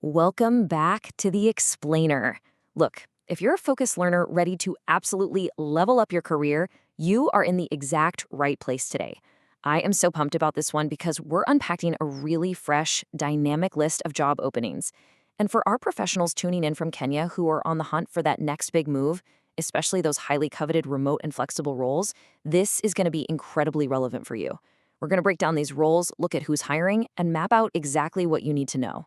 Welcome back to the Explainer. Look, if you're a focused learner ready to absolutely level up your career, you are in the exact right place today. I am so pumped about this one because we're unpacking a really fresh, dynamic list of job openings. And for our professionals tuning in from Kenya who are on the hunt for that next big move, especially those highly coveted remote and flexible roles, this is going to be incredibly relevant for you. We're going to break down these roles, look at who's hiring, and map out exactly what you need to know.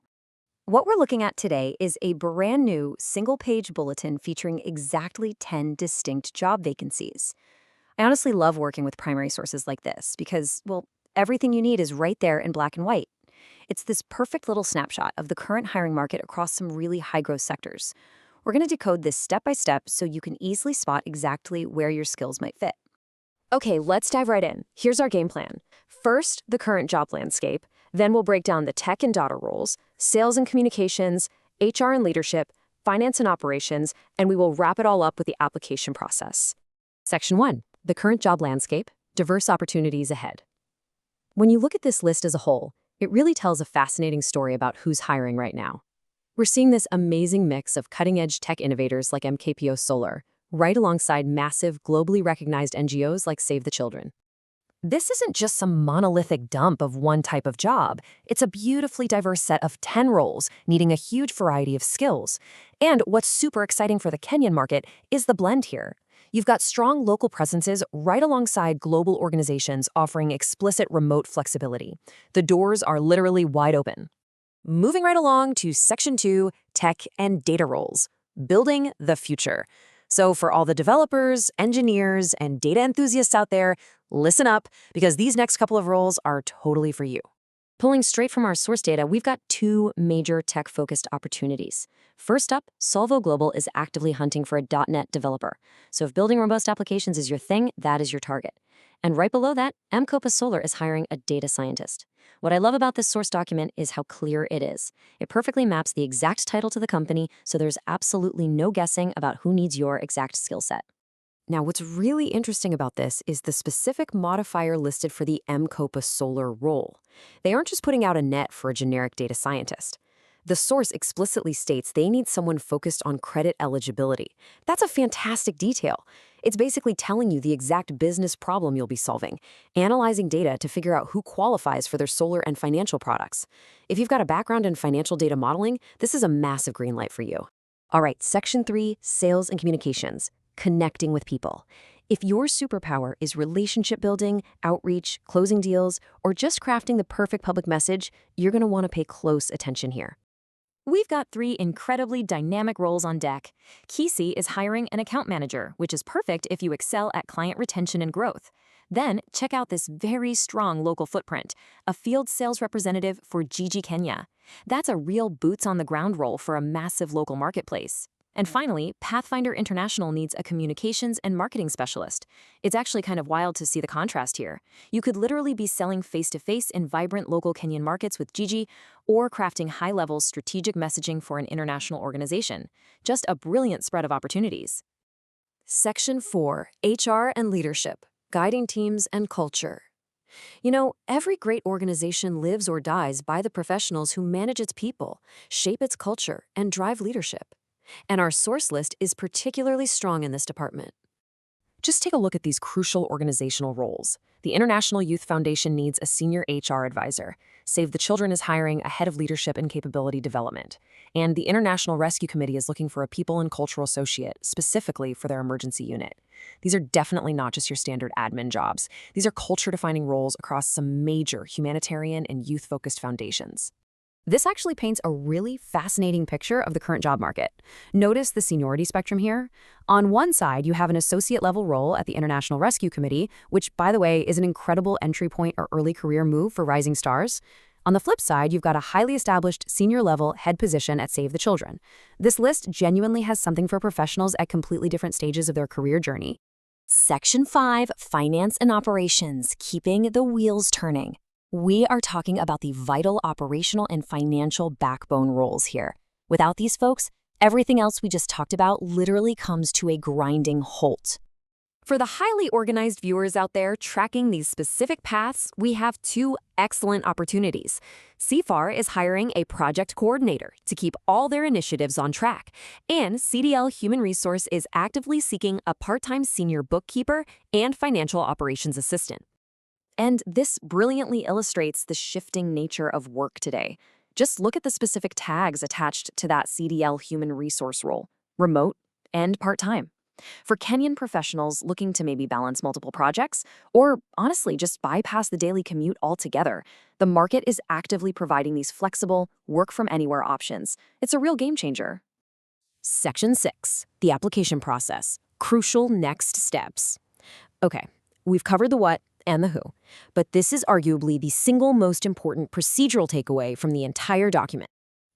What we're looking at today is a brand new single-page bulletin featuring exactly 10 distinct job vacancies. I honestly love working with primary sources like this because, well, everything you need is right there in black and white. It's this perfect little snapshot of the current hiring market across some really high-growth sectors. We're going to decode this step by step so you can easily spot exactly where your skills might fit. Okay, let's dive right in. Here's our game plan. First, the current job landscape. Then we'll break down the tech and data roles, sales and communications, HR and leadership, finance and operations, and we will wrap it all up with the application process. Section 1. The current job landscape, diverse opportunities ahead. When you look at this list as a whole, it really tells a fascinating story about who's hiring right now. We're seeing this amazing mix of cutting-edge tech innovators like MKPO Solar, right alongside massive, globally recognized NGOs like Save the Children. This isn't just some monolithic dump of one type of job. It's a beautifully diverse set of 10 roles needing a huge variety of skills. And what's super exciting for the Kenyan market is the blend here. You've got strong local presences right alongside global organizations offering explicit remote flexibility. The doors are literally wide open. Moving right along to Section 2, Tech and Data Roles, Building the Future. So for all the developers, engineers, and data enthusiasts out there, listen up, because these next couple of roles are totally for you. Pulling straight from our source data, we've got two major tech-focused opportunities. First up, Solvo Global is actively hunting for a .NET developer. So if building robust applications is your thing, that is your target. And right below that, Mpesa Solar is hiring a data scientist. What I love about this source document is how clear it is. It perfectly maps the exact title to the company, so there's absolutely no guessing about who needs your exact skill set. Now, what's really interesting about this is the specific modifier listed for the Mpesa Solar role. They aren't just putting out a net for a generic data scientist. The source explicitly states they need someone focused on credit eligibility. That's a fantastic detail. It's basically telling you the exact business problem you'll be solving, analyzing data to figure out who qualifies for their solar and financial products. If you've got a background in financial data modeling, this is a massive green light for you. All right, Section 3, Sales and Communications, Connecting with People. If your superpower is relationship building, outreach, closing deals, or just crafting the perfect public message, you're going to want to pay close attention here. We've got three incredibly dynamic roles on deck. Kisi is hiring an account manager, which is perfect if you excel at client retention and growth. Then, check out this very strong local footprint, a field sales representative for Gigi Kenya. That's a real boots-on-the-ground role for a massive local marketplace. And finally, Pathfinder International needs a communications and marketing specialist. It's actually kind of wild to see the contrast here. You could literally be selling face-to-face in vibrant local Kenyan markets with Gigi, or crafting high-level strategic messaging for an international organization. Just a brilliant spread of opportunities. Section 4, HR and Leadership, Guiding Teams and Culture. You know, every great organization lives or dies by the professionals who manage its people, shape its culture, and drive leadership. And our source list is particularly strong in this department. Just take a look at these crucial organizational roles. The International Youth Foundation needs a senior HR advisor. Save the Children is hiring a head of leadership and capability development. And the International Rescue Committee is looking for a people and cultural associate, specifically for their emergency unit. These are definitely not just your standard admin jobs. These are culture-defining roles across some major humanitarian and youth-focused foundations. This actually paints a really fascinating picture of the current job market. Notice the seniority spectrum here. On one side, you have an associate-level role at the International Rescue Committee, which, by the way, is an incredible entry point or early career move for rising stars. On the flip side, you've got a highly established senior-level head position at Save the Children. This list genuinely has something for professionals at completely different stages of their career journey. Section 5, Finance and Operations, Keeping the Wheels Turning. We are talking about the vital operational and financial backbone roles here. Without these folks, everything else we just talked about literally comes to a grinding halt. For the highly organized viewers out there tracking these specific paths, we have two excellent opportunities. CFAR is hiring a project coordinator to keep all their initiatives on track, and CDL Human Resource is actively seeking a part-time senior bookkeeper and financial operations assistant. And this brilliantly illustrates the shifting nature of work today. Just look at the specific tags attached to that CDL Human Resource role: remote and part-time. For Kenyan professionals looking to maybe balance multiple projects, or honestly just bypass the daily commute altogether, the market is actively providing these flexible, work-from-anywhere options. It's a real game changer. Section 6, the application process. Crucial next steps. Okay, we've covered the what and the who, but this is arguably the single most important procedural takeaway from the entire document.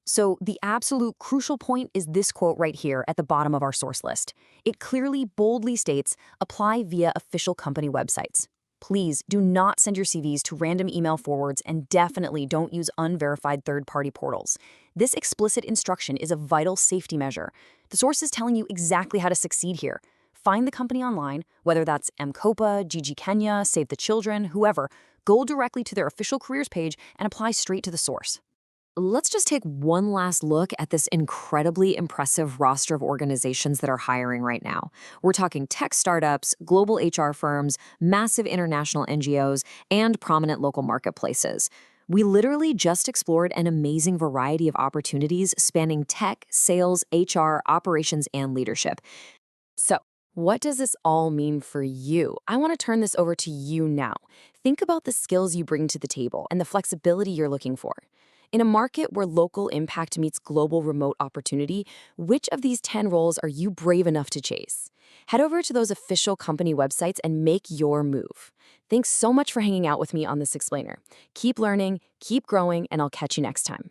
So the absolute crucial point is this quote right here at the bottom of our source list. It clearly, boldly states, apply via official company websites. Please do not send your CVs to random email forwards, and definitely don't use unverified third-party portals. This explicit instruction is a vital safety measure. The source is telling you exactly how to succeed here. Find the company online, whether that's M-Copa, GG Kenya, Save the Children, whoever. Go directly to their official careers page and apply straight to the source. Let's just take one last look at this incredibly impressive roster of organizations that are hiring right now. We're talking tech startups, global HR firms, massive international NGOs, and prominent local marketplaces. We literally just explored an amazing variety of opportunities spanning tech, sales, HR, operations, and leadership. So, what does this all mean for you? I want to turn this over to you now. Think about the skills you bring to the table and the flexibility you're looking for. In a market where local impact meets global remote opportunity, which of these 10 roles are you brave enough to chase? Head over to those official company websites and make your move. Thanks so much for hanging out with me on this explainer. Keep learning, keep growing, and I'll catch you next time.